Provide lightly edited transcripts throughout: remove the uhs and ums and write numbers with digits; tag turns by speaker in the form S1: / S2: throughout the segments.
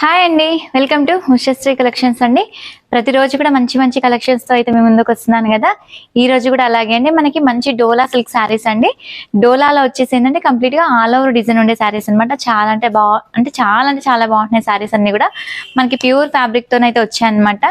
S1: Hi అండి, welcome to Ushasri collections అండి. ప్రతిరోజు కూడా మంచి మంచి కలెక్షన్స్తో అయితే మేము ముందుకు వస్తున్నాను కదా. ఈ రోజు కూడా అలాగే అండి, మనకి మంచి డోలా సిల్క్ శారీస్ అండి. డోలాలో వచ్చేసి ఏంటంటే కంప్లీట్గా ఆల్ ఓవర్ డిజైన్ ఉండే శారీస్ అనమాట. చాలా అంటే చాలా బాగుంటున్నాయి శారీస్ అన్ని కూడా. మనకి ప్యూర్ ఫ్యాబ్రిక్తోనైతే వచ్చాయన్నమాట.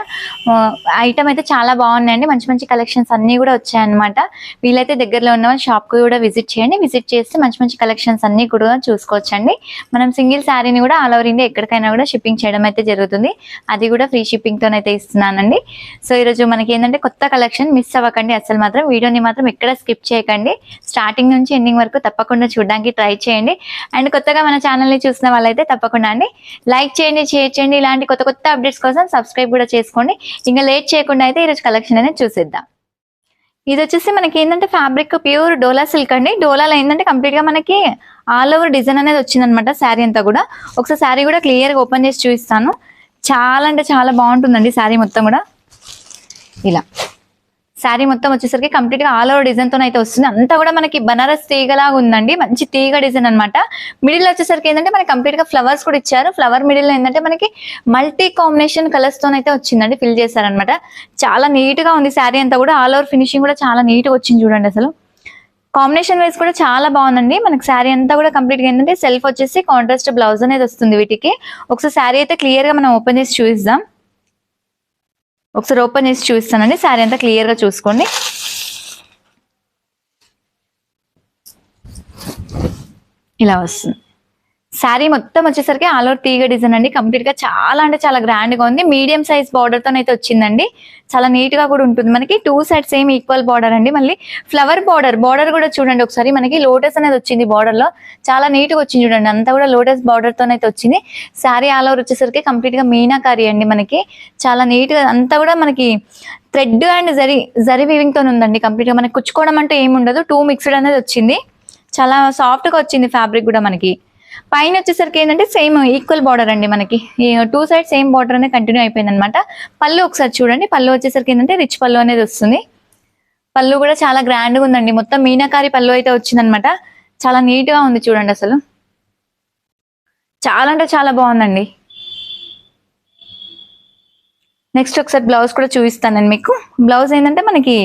S1: ఐటమ్ అయితే చాలా బాగున్నాయండి. మంచి మంచి కలెక్షన్స్ అన్నీ కూడా వచ్చాయన్నమాట. వీలైతే దగ్గరలో ఉన్న షాప్కి కూడా విజిట్ చేయండి. విజిట్ చేస్తే మంచి మంచి కలెక్షన్స్ అన్నీ కూడా చూసుకోవచ్చండి. మనం సింగిల్ శారీని కూడా ఆల్ ఓవర్ ఇండియా ఎక్కడికైనా కూడా షిప్పింగ్ చేయడం అయితే జరుగుతుంది. అది కూడా ఫ్రీ షిప్పింగ్తోనైతే ఇస్తున్నానండి. సో ఈరోజు మనకి ఏంటంటే కొత్త కలెక్షన్, మిస్ అవ్వకండి అసలు మాత్రం. వీడియోని మాత్రం ఎక్కడ స్కిప్ చేయకండి. స్టార్టింగ్ నుంచి ఎండింగ్ వరకు తప్పకుండా చూడడానికి ట్రై చేయండి. అండ్ కొత్తగా మన ఛానల్ని చూసిన వాళ్ళైతే తప్పకుండా అండి లైక్ చేయండి, షేర్ చేయండి. ఇలాంటి కొత్త కొత్త అప్డేట్స్ కోసం సబ్స్క్రైబ్ కూడా చేసుకోండి. ఇంకా లేట్ చేయకుండా అయితే ఈరోజు కలెక్షన్ అనేది చూసేద్దాం. ఇది వచ్చేసి మనకి ఏంటంటే ఫ్యాబ్రిక్ ప్యూర్ డోలా సిల్క్ అండి. డోలాలో ఏంటంటే కంప్లీట్ గా మనకి ఆల్ ఓవర్ డిజైన్ అనేది వచ్చిందనమాట. శారీ అంతా కూడా ఒకసారి శారీ కూడా క్లియర్ గా ఓపెన్ చేసి చూపిస్తాను. చాలా అంటే చాలా బాగుంటుందండి శారీ మొత్తం కూడా. ఇలా శారీ మొత్తం వచ్చేసరికి కంప్లీట్ గా ఆల్ ఓవర్ డిజైన్ తో అయితే వస్తుంది. అంతా కూడా మనకి బనారస్ తీగలాగా ఉందండి. మంచి తీగ డిజైన్ అనమాట. మిడిల్ వచ్చేసరికి ఏంటంటే మనకి కంప్లీట్ గా ఫ్లవర్స్ కూడా ఇచ్చారు. ఫ్లవర్ మిడిల్ ఏంటంటే మనకి మల్టీ కాంబినేషన్ కలర్స్ తో అయితే వచ్చిందండి, ఫిల్ చేశారనమాట. చాలా నీట్ గా ఉంది శారీ అంతా కూడా. ఆల్ ఓవర్ ఫినిషింగ్ కూడా చాలా నీట్ గా వచ్చింది చూడండి. అసలు కాంబినేషన్ వైజ్ కూడా చాలా బాగుందండి. మనకి శారీ అంతా కూడా కంప్లీట్ గా ఏంటంటే సెల్ఫ్ వచ్చేసి కాంట్రాస్ట్ బ్లౌజ్ అనేది వస్తుంది వీటికి. ఒకసారి శారీ అయితే క్లియర్ గా మనం ఓపెన్ చేసి చూపిద్దాం. ఒకసారి ఓపెన్ చేసి చూపిస్తానండి. శారీ అంతా క్లియర్ గా చూసుకోండి. ఇలా వస్తుంది శారీ మొత్తం వచ్చేసరికి ఆల్ ఓవర్ తీగ డిజైన్ అండి. కంప్లీట్ గా చాలా అంటే చాలా గ్రాండ్ గా ఉంది. మీడియం సైజ్ బార్డర్ తో అయితే వచ్చిందండి. చాలా నీట్ గా కూడా ఉంటుంది. మనకి two side same equal border అండి. మళ్ళీ ఫ్లవర్ బార్డర్ కూడా చూడండి ఒకసారి. మనకి లోటస్ అనేది వచ్చింది బార్డర్ లో. చాలా నీట్ గా వచ్చింది చూడండి. అంతా కూడా లోటస్ బార్డర్ తో అయితే వచ్చింది. శారీ ఆల్ ఓవర్ వచ్చేసరికి కంప్లీట్ గా మీనాకారి అండి. మనకి చాలా నీట్ గా అంతా కూడా మనకి థ్రెడ్ అండ్ జరీ వీవింగ్ తో ఉందండి. కంప్లీట్ గా మనకి కుచ్చుకోవడం అంటే ఏమి ఉండదు. టూ మిక్స్డ్ అనేది వచ్చింది. చాలా సాఫ్ట్ గా వచ్చింది ఫ్యాబ్రిక్ కూడా. మనకి పైన వచ్చేసరికి ఏంటంటే సేమ్ ఈక్వల్ బార్డర్ అండి. మనకి టూ సైడ్ సేమ్ బార్డర్ అనేది కంటిన్యూ అయిపోయింది అనమాట. పళ్ళు ఒకసారి చూడండి. పళ్ళు వచ్చేసరికి ఏంటంటే రిచ్ పళ్ళు అనేది వస్తుంది. పళ్ళు కూడా చాలా గ్రాండ్ గా ఉందండి. మొత్తం మీనాకారి పళ్ళు అయితే వచ్చిందనమాట. చాలా నీట్ గా ఉంది చూడండి. అసలు చాలా అంటే చాలా బాగుందండి. నెక్స్ట్ ఒకసారి బ్లౌజ్ కూడా చూపిస్తానండి మీకు. బ్లౌజ్ ఏంటంటే మనకి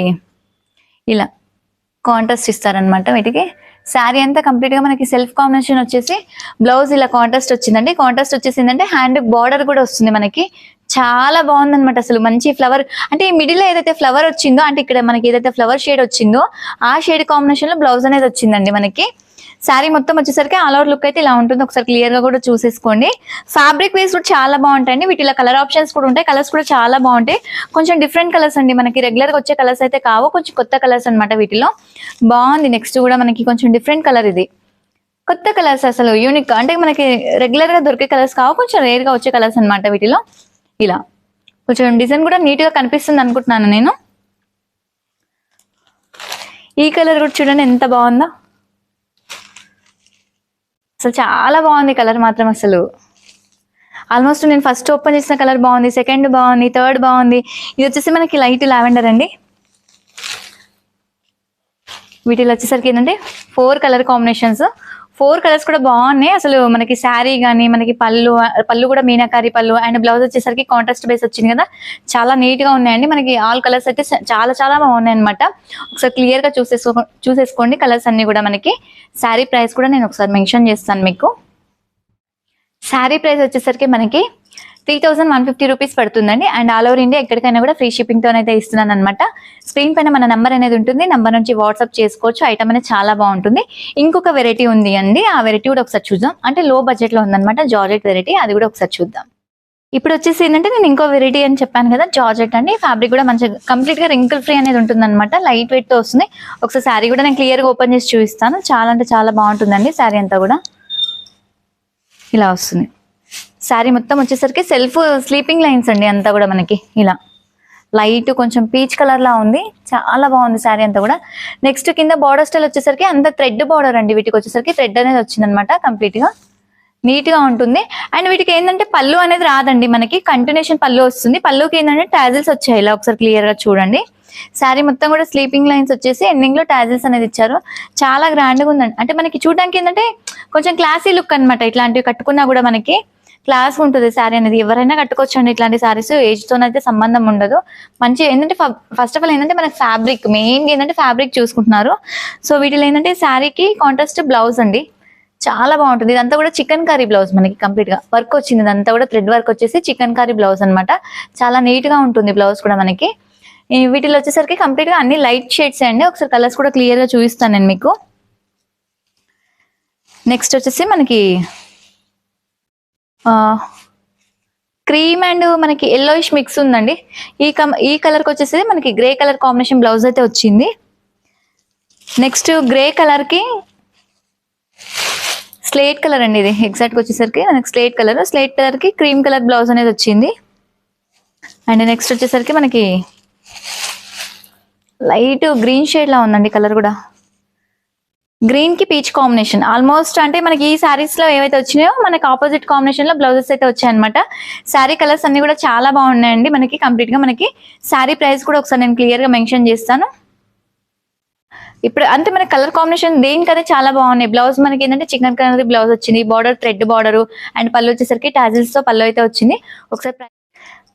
S1: ఇలా కాంట్రాస్ట్ ఇస్తారనమాట వీటికి. శారీ అంతా కంప్లీట్ గా మనకి సెల్ఫ్ కాంబినేషన్ వచ్చేసి బ్లౌజ్ ఇలా కాంట్రాస్ట్ వచ్చిందండి. కాంట్రాస్ట్ వచ్చేసి ఏంటంటే హ్యాండ్ బార్డర్ కూడా వస్తుంది మనకి. చాలా బాగుందనమాట. అసలు మంచి ఫ్లవర్ అంటే ఈ మిడిల్ లో ఏదైతే ఫ్లవర్ వచ్చిందో, అంటే ఇక్కడ మనకి ఏదైతే ఫ్లవర్ షేడ్ వచ్చిందో ఆ షేడ్ కాంబినేషన్ లో బ్లౌజ్ అనేది వచ్చిందండి మనకి. శారీ మొత్తం వచ్చేసరికి ఆల్ ఓవర్ లుక్ అయితే ఇలా ఉంటుంది. ఒకసారి క్లియర్ గా కూడా చూసేసుకోండి. ఫ్యాబ్రిక్ వైజ్ కూడా చాలా బాగుంటాయండి. వీటిలో కలర్ ఆప్షన్స్ కూడా ఉంటాయి. కలర్స్ కూడా చాలా బాగుంటాయి. కొంచెం డిఫరెంట్ కలర్స్ అండి. మనకి రెగ్యులర్ గా వచ్చే కలర్స్ అయితే కావు, కొంచెం కొత్త కలర్స్ అనమాట వీటిలో. బాగుంది. నెక్స్ట్ కూడా మనకి కొంచెం డిఫరెంట్ కలర్, ఇది కొత్త కలర్స్, అసలు యూనిక్. అంటే మనకి రెగ్యులర్ గా దొరికే కలర్స్ కావు, కొంచెం రేర్ గా వచ్చే కలర్స్ అనమాట వీటిలో. ఇలా కొంచెం డిజైన్ కూడా నీట్ గా కనిపిస్తుంది అనుకుంటున్నాను నేను. ఈ కలర్ కూడా చూడండి ఎంత బాగుందో. అసలు చాలా బాగుంది కలర్ మాత్రం. అసలు ఆల్మోస్ట్ నేను ఫస్ట్ ఓపెన్ చేసిన కలర్ బాగుంది, సెకండ్ బాగుంది, థర్డ్ బాగుంది. ఇది వచ్చేసి మనకి లైట్ లావెండర్ అండి. వీటిలో వచ్చేసరికి ఏంటంటే 4 కలర్ కాంబినేషన్స్. 4 కలర్స్ కూడా బాగున్నాయి. అసలు మనకి శారీ కానీ మనకి పళ్ళు కూడా మీనాకారి పళ్ళు, అండ్ బ్లౌజ్ వచ్చేసరికి కాంట్రాస్ట్ బేస్ వచ్చింది కదా. చాలా నీట్ గా ఉన్నాయండి. మనకి ఆల్ కలర్స్ అయితే చాలా చాలా బాగున్నాయి అనమాట. ఒకసారి క్లియర్ గా చూసేసుకోండి కలర్స్ అన్ని కూడా. మనకి శారీ ప్రైస్ కూడా నేను ఒకసారి మెన్షన్ చేస్తాను మీకు. శారీ ప్రైస్ వచ్చేసరికి మనకి 3150 రూపీస్ పడుతుందండి. అండ్ ఆల్ ఓవర్ ఇండియా ఎక్కడికైనా కూడా ఫ్రీ షిప్పింగ్ తోనైతే ఇస్తున్నాను అనమాట. స్క్రీన్ పైన మన నంబర్ అనేది ఉంటుంది. నంబర్ నుంచి వాట్సాప్ చేసుకోవచ్చు. ఐటమ్ అనేది చాలా బాగుంటుంది. ఇంకొక వెరైటీ ఉంది అండి. ఆ వెరైటీ కూడా ఒకసారి చూద్దాం. అంటే లో బడ్జెట్ లో ఉందన్నమాట, జార్జెట్ వెరైటీ. అది కూడా ఒకసారి చూద్దాం. ఇప్పుడు వచ్చేసి ఏంటంటే నేను ఇంకో వెరైటీ అని చెప్పాను కదా, జార్జెట్ అండి. ఫ్యాబ్రిక్ కూడా మంచిగా కంప్లీట్ గా రింకిల్ ఫ్రీ అనేది ఉంటుంది అనమాట. లైట్ వెయిట్ తో వస్తుంది. ఒకసారి శారీ కూడా నేను క్లియర్ గా ఓపెన్ చేసి చూపిస్తాను. చాలా అంటే చాలా బాగుంటుందండి శారీ అంతా కూడా. ఇలా వస్తుంది శారీ మొత్తం వచ్చేసరికి సెల్ఫ్ స్లీపింగ్ లైన్స్ అండి. అంతా కూడా మనకి ఇలా లైట్ కొంచెం పీచ్ కలర్ లా ఉంది. చాలా బాగుంది శారీ అంతా కూడా. నెక్స్ట్ కింద బార్డర్ స్టైల్ వచ్చేసరికి అంత థ్రెడ్ బార్డర్ అండి. వీటికి వచ్చేసరికి థ్రెడ్ అనేది వచ్చింది అనమాట. కంప్లీట్ గా నీట్ గా ఉంటుంది. అండ్ వీటికి ఏంటంటే పళ్ళు అనేది రాదండి. మనకి కంటిన్యూషన్ పళ్ళు వస్తుంది. పళ్ళుకి ఏంటంటే టాజిల్స్ వచ్చాయి. ఇలా ఒకసారి క్లియర్ గా చూడండి. శారీ మొత్తం కూడా స్లీపింగ్ లైన్స్ వచ్చేసి ఎండింగ్ లో టాజిల్స్ అనేది ఇచ్చారు. చాలా గ్రాండ్ గా ఉందండి. అంటే మనకి చూడడానికి ఏంటంటే కొంచెం క్లాసీ లుక్ అనమాట. ఇట్లాంటివి కట్టుకున్నా కూడా మనకి క్లాస్ ఉంటుంది శారీ అనేది. ఎవరైనా కట్టుకోవచ్చు అండి ఇట్లాంటి శారీస్, ఏజ్ తోనైతే సంబంధం ఉండదు. మంచి ఏంటంటే ఫస్ట్ ఆఫ్ ఆల్ ఏంటంటే మనకి ఫ్యాబ్రిక్ మెయిన్ ఏంటంటే ఫ్యాబ్రిక్ చూసుకుంటున్నారు. సో వీటిలో ఏంటంటే శారీకి కాంట్రాస్ట్ బ్లౌజ్ అండి, చాలా బాగుంటుంది. ఇదంతా కూడా చికెన్ కర్రీ బ్లౌజ్, మనకి కంప్లీట్ గా వర్క్ వచ్చింది. ఇదంతా కూడా థ్రెడ్ వర్క్ వచ్చేసి చికెన్ కర్రీ బ్లౌజ్ అన్నమాట. చాలా నీట్ గా ఉంటుంది బ్లౌజ్ కూడా మనకి. వీటిలో వచ్చేసరికి కంప్లీట్ గా అన్ని లైట్ షేడ్స్ అండి. ఒకసారి కలర్స్ కూడా క్లియర్ గా చూపిస్తాను నేను మీకు. నెక్స్ట్ వచ్చేసి మనకి క్రీమ్ అండ్ మనకి ఎల్లోయిష్ మిక్స్ ఉందండి. ఈ కలర్ కి వచ్చేసి మనకి గ్రే కలర్ కాంబినేషన్ బ్లౌజ్ అయితే వచ్చింది. నెక్స్ట్ గ్రే కలర్ కి స్లేట్ కలర్ అండి, ఇది ఎగ్జాక్ట్ గా వచ్చేసరికి మనకి స్లేట్ కలర్ కి క్రీమ్ కలర్ బ్లౌజ్ అనేది వచ్చింది. అండ్ నెక్స్ట్ వచ్చేసరికి మనకి లైట్ గ్రీన్ షేడ్ లా ఉందండి కలర్ కూడా. గ్రీన్ కి పీచ్ కాంబినేషన్ ఆల్మోస్ట్ అంటే మనకి ఈ సారీస్ లో ఏవైతే వచ్చినాయో మనకి ఆపోజిట్ కాంబినేషన్ లో బ్లౌజెస్ అయితే వచ్చాయన్నమాట. శారీ కలర్స్ అన్ని కూడా చాలా బాగున్నాయండి మనకి. కంప్లీట్ గా మనకి శారీ ప్రైస్ కూడా ఒకసారి నేను క్లియర్ గా మెన్షన్ చేస్తాను. ఇప్పుడు అంటే మన కలర్ కాంబినేషన్ దేనికదే చాలా బాగున్నాయి. బ్లౌజ్ మనకి ఏంటంటే చికెన్ కలర్ బ్లౌజ్ వచ్చింది, బార్డర్ థ్రెడ్ బార్డర్, అండ్ పళ్ళు వచ్చేసరికి టాజిల్స్ తో పళ్ళు అయితే వచ్చింది. ఒకసారి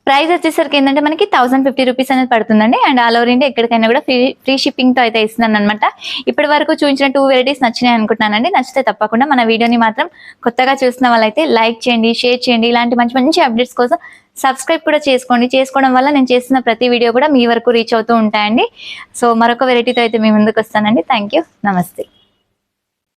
S1: ప్రైస్ వచ్చేసరికి ఏంటంటే మనకి 1050 రూపీస్ అనేది పడుతుందండి. అండ్ ఆల్ ఓవర్ ఇండియా ఎక్కడికైనా కూడా ఫ్రీ షిప్పింగ్ తో అయితే ఇస్తున్నాను అనమాట. ఇప్పటి వరకు చూపించిన 2 వెరైటీస్ నచ్చినాయి అనుకుంటున్నానండి. నచ్చితే తప్పకుండా మన వీడియోని మాత్రం కొత్తగా చూసిన వాళ్ళైతే లైక్ చేయండి, షేర్ చేయండి. ఇలాంటి మంచి మంచి అప్డేట్స్ కోసం సబ్స్క్రైబ్ కూడా చేసుకోండి. చేసుకోవడం వల్ల నేను చేసిన ప్రతి వీడియో కూడా మీ వరకు రీచ్ అవుతూ ఉంటాయండి. సో మరొక వెరైటీతో అయితే మీ ముందుకు వస్తానండి. థ్యాంక్ యూ, నమస్తే.